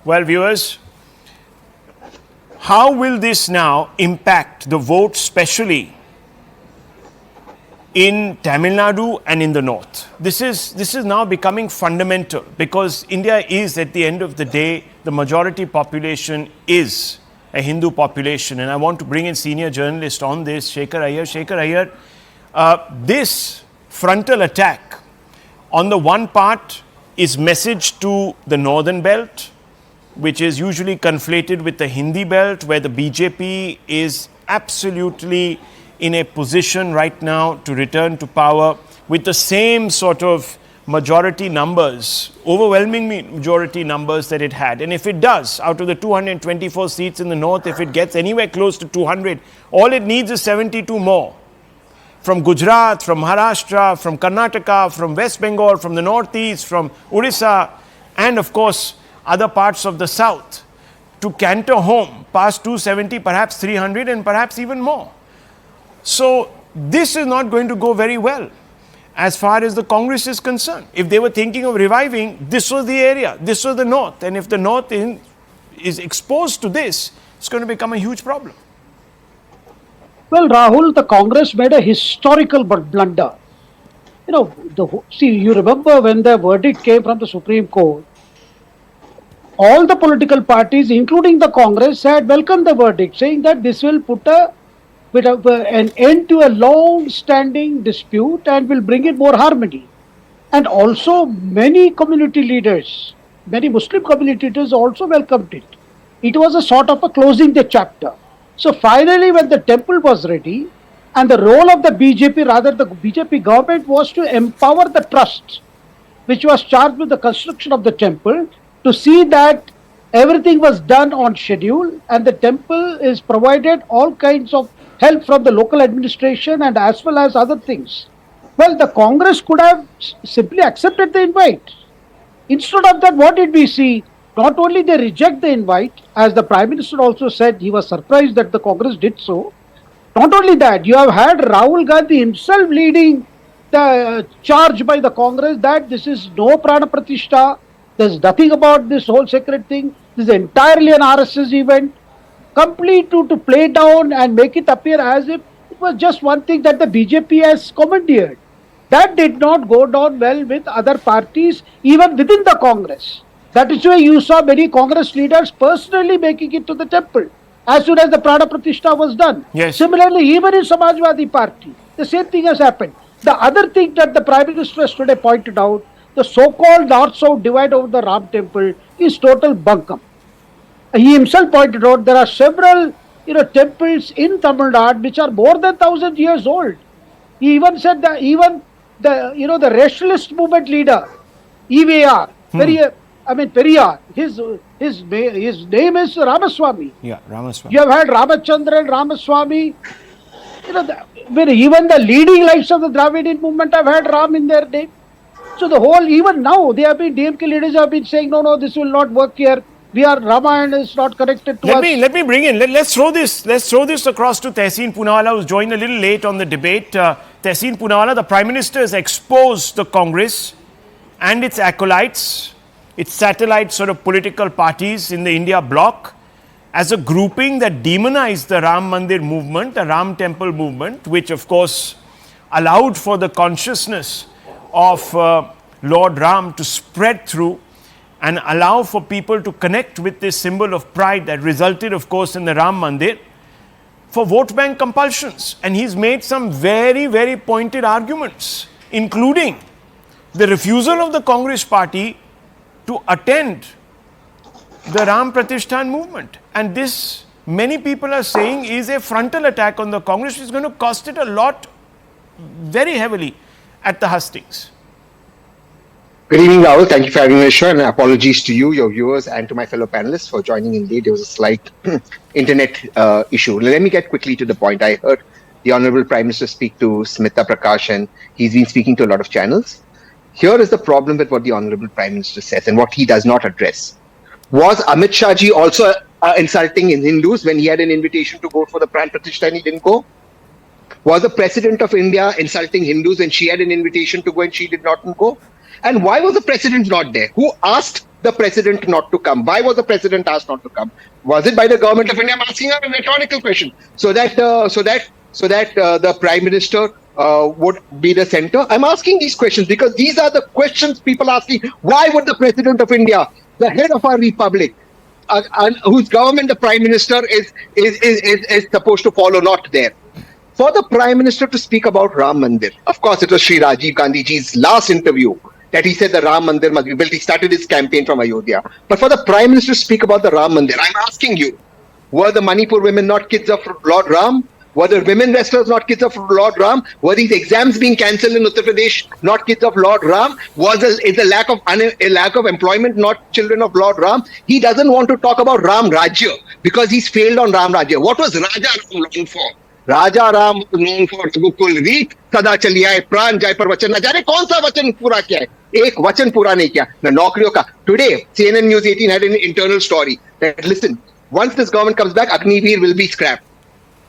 Well, viewers, how will this now impact the vote, especially in Tamil Nadu and in the north? This is now becoming fundamental because India is, at the end of the day, the majority population is a Hindu population. And I want to bring in senior journalist on this, Shekhar Iyer. Shekhar Iyer, this frontal attack, on the one part, is message to the northern belt, which is usually conflated with the Hindi belt, where the BJP is absolutely in a position right now to return to power with the same sort of majority numbers, overwhelming majority numbers that it had. And if it does, out of the 224 seats in the north, if it gets anywhere close to 200, all it needs is 72 more. From Gujarat, from Maharashtra, from Karnataka, from West Bengal, from the northeast, from Orissa, and of course, other parts of the south, to canter home past 270, perhaps 300, and perhaps even more. So this is not going to go very well as far as the Congress is concerned. If they were thinking of reviving, this was the area, this was the north. And if the north is exposed to this, it's going to become a huge problem. Well, Rahul, the Congress made a historical blunder. You remember when the verdict came from the Supreme Court, all the political parties, including the Congress, had welcomed the verdict, saying that this will put an end to a long-standing dispute and will bring in more harmony. And also, many community leaders, many Muslim community leaders also welcomed it. It was a sort of a closing the chapter. So finally, when the temple was ready, and the role of the BJP, rather the BJP government, was to empower the trust, which was charged with the construction of the temple, to see that everything was done on schedule and the temple is provided all kinds of help from the local administration and as well as other things. Well, the Congress could have simply accepted the invite. Instead of that, what did we see? Not only they reject the invite, as the Prime Minister also said, he was surprised that the Congress did so. Not only that, you have had Rahul Gandhi himself leading the charge by the Congress that this is no Pran Pratishtha, there's nothing about this whole sacred thing, this is entirely an RSS event, complete to play down and make it appear as if it was just one thing that the BJP has commandeered. That did not go down well with other parties, even within the Congress. That is why you saw many Congress leaders personally making it to the temple as soon as the Pran Pratishtha was done. Yes. Similarly, even in Samajwadi Party, the same thing has happened. The other thing that the Prime Minister yesterday pointed out, the so-called North-South divide over the Ram temple is total bunkum. He himself pointed out there are several temples in Tamil Nadu which are more than 1,000 years old. He even said that even the racialist movement leader, EVR, Periyar, his name is Ramaswamy. Yeah, Ramaswamy. You have had Ramachandran, Ramaswamy. Even the leading lights of the Dravidian movement have had Ram in their name. So the whole, even now, DMK leaders have been saying, no, this will not work here. Ramayana is not connected to us. Let me bring in, let's throw this across to Tehseen Poonawalla, who's joined a little late on the debate. Tehseen Poonawalla, the Prime Minister has exposed the Congress and its acolytes, its satellite sort of political parties in the India bloc, as a grouping that demonized the Ram Mandir movement, the Ram Temple movement, which of course allowed for the consciousness of Lord Ram to spread through and allow for people to connect with this symbol of pride that resulted, of course, in the Ram Mandir for vote bank compulsions. And he's made some very, very pointed arguments, including the refusal of the Congress party to attend the Ram Pratishtha movement. And this, many people are saying, is a frontal attack on the Congress, which is going to cost it a lot, very heavily, at the hustings. Good evening, Rahul. Thank you for having me on the show, and apologies to you, your viewers, and to my fellow panelists for joining in late. There was a slight internet issue. Let me get quickly to the point. I heard the Honorable Prime Minister speak to Smita Prakash, and he's been speaking to a lot of channels. Here is the problem with what the Honorable Prime Minister says and what he does not address. Was Amit Shah ji also insulting in Hindus when he had an invitation to vote for the Pran Pratishtha and he didn't go? Was the President of India insulting Hindus when she had an invitation to go and she did not go? And why was the president not there? Who asked the president not to come? Why was the president asked not to come? Was it by the government of India? I'm asking a rhetorical question, so that the prime minister would be the center. I'm asking these questions because these are the questions people are asking. Why would the president of India, the head of our republic, whose government the prime minister is supposed to follow, not there? For the prime minister to speak about Ram Mandir, of course, it was Sri Rajiv Gandhi ji's last interview that he said the Ram Mandir must be built. He started his campaign from Ayodhya. But for the prime minister to speak about the Ram Mandir, I'm asking you, were the Manipur women not kids of Lord Ram? Were the women wrestlers not kids of Lord Ram? Were these exams being cancelled in Uttar Pradesh not kids of Lord Ram? Is a lack of employment not children of Lord Ram? He doesn't want to talk about Ram Rajya because he's failed on Ram Rajya. What was Raja Ram known for? Raja Ram was known for Ragukul Reet, Sada Chali Aaye, Pran Jai Par Vachan. Na jaane kaun sa vachan pura kiya hai? Ek vachan pura nahi kiya. Na naukriyon ka. Today, CNN News 18 had an internal story that, listen, once this government comes back, Agniveer will be scrapped.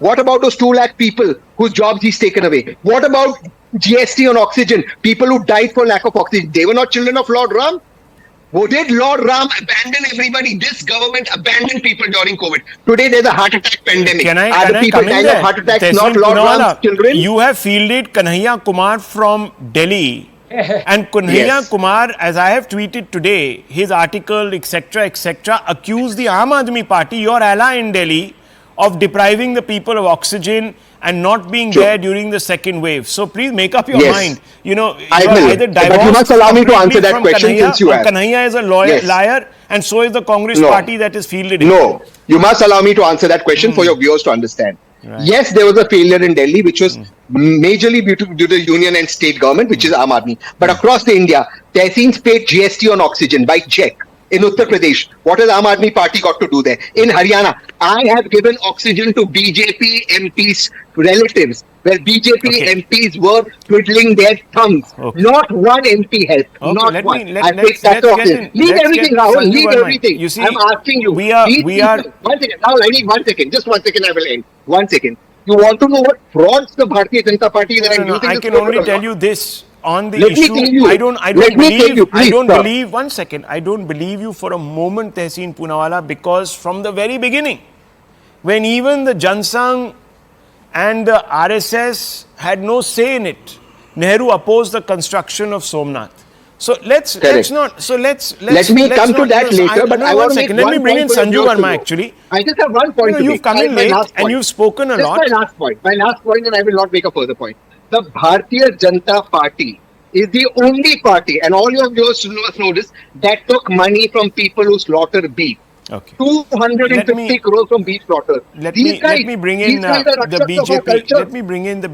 What about those 2 lakh people whose jobs he's taken away? What about GST on oxygen? People who died for lack of oxygen. They were not children of Lord Ram? Did Lord Ram abandon everybody? This government abandoned people during COVID. Today there's a heart attack pandemic. Are the people dying of heart attacks not Lord Ram's children? You have fielded Kanhaiya Kumar from Delhi. And Kanhaiya Kumar, as I have tweeted today, his article, etc., accused the Aam Aadmi Party, your ally in Delhi, of depriving the people of oxygen and not being there during the second wave. So please make up your mind. You know, I will. But you must allow me to answer that question since you asked. Kanhaiya is a liar, and so is the Congress party that is fielded. No, you must allow me to answer that question for your viewers to understand. Right. Yes, there was a failure in Delhi, which was majorly due to the union and state government, which is Aam Aadmi. But across the India, Tehseen's paid GST on oxygen by check. In Uttar Pradesh, what has Aam Aadmi Party got to do there? In Haryana, I have given oxygen to BJP MPs' relatives, where BJP MPs were twiddling their thumbs. Not one MP helped. Not one. Leave everything, Rahul. Leave everything. You see, I'm asking you. We are. 1 second. Rahul, I need 1 second. Just 1 second. I will end. 1 second. You want to know what frauds the Bharatiya Janata Party is? I can only tell you this. On the issue, I don't believe, 1 second, I don't believe you for a moment, Tehseen Poonawalla, because from the very beginning, when even the Jansangh and the RSS had no say in it, Nehru opposed the construction of Somnath. So let me come to that later, but I want to make let me bring in Sanju Verma actually. I just have 1 point to make. You've come in late and you've spoken a lot. My last point, and I will not make a further point. The Bharatiya Janata Party is the only party, and all your viewers know this, that took money from people who slaughter beef. Okay. 250 crores from beef slaughter. Let me bring in the BJP. Let me bring in the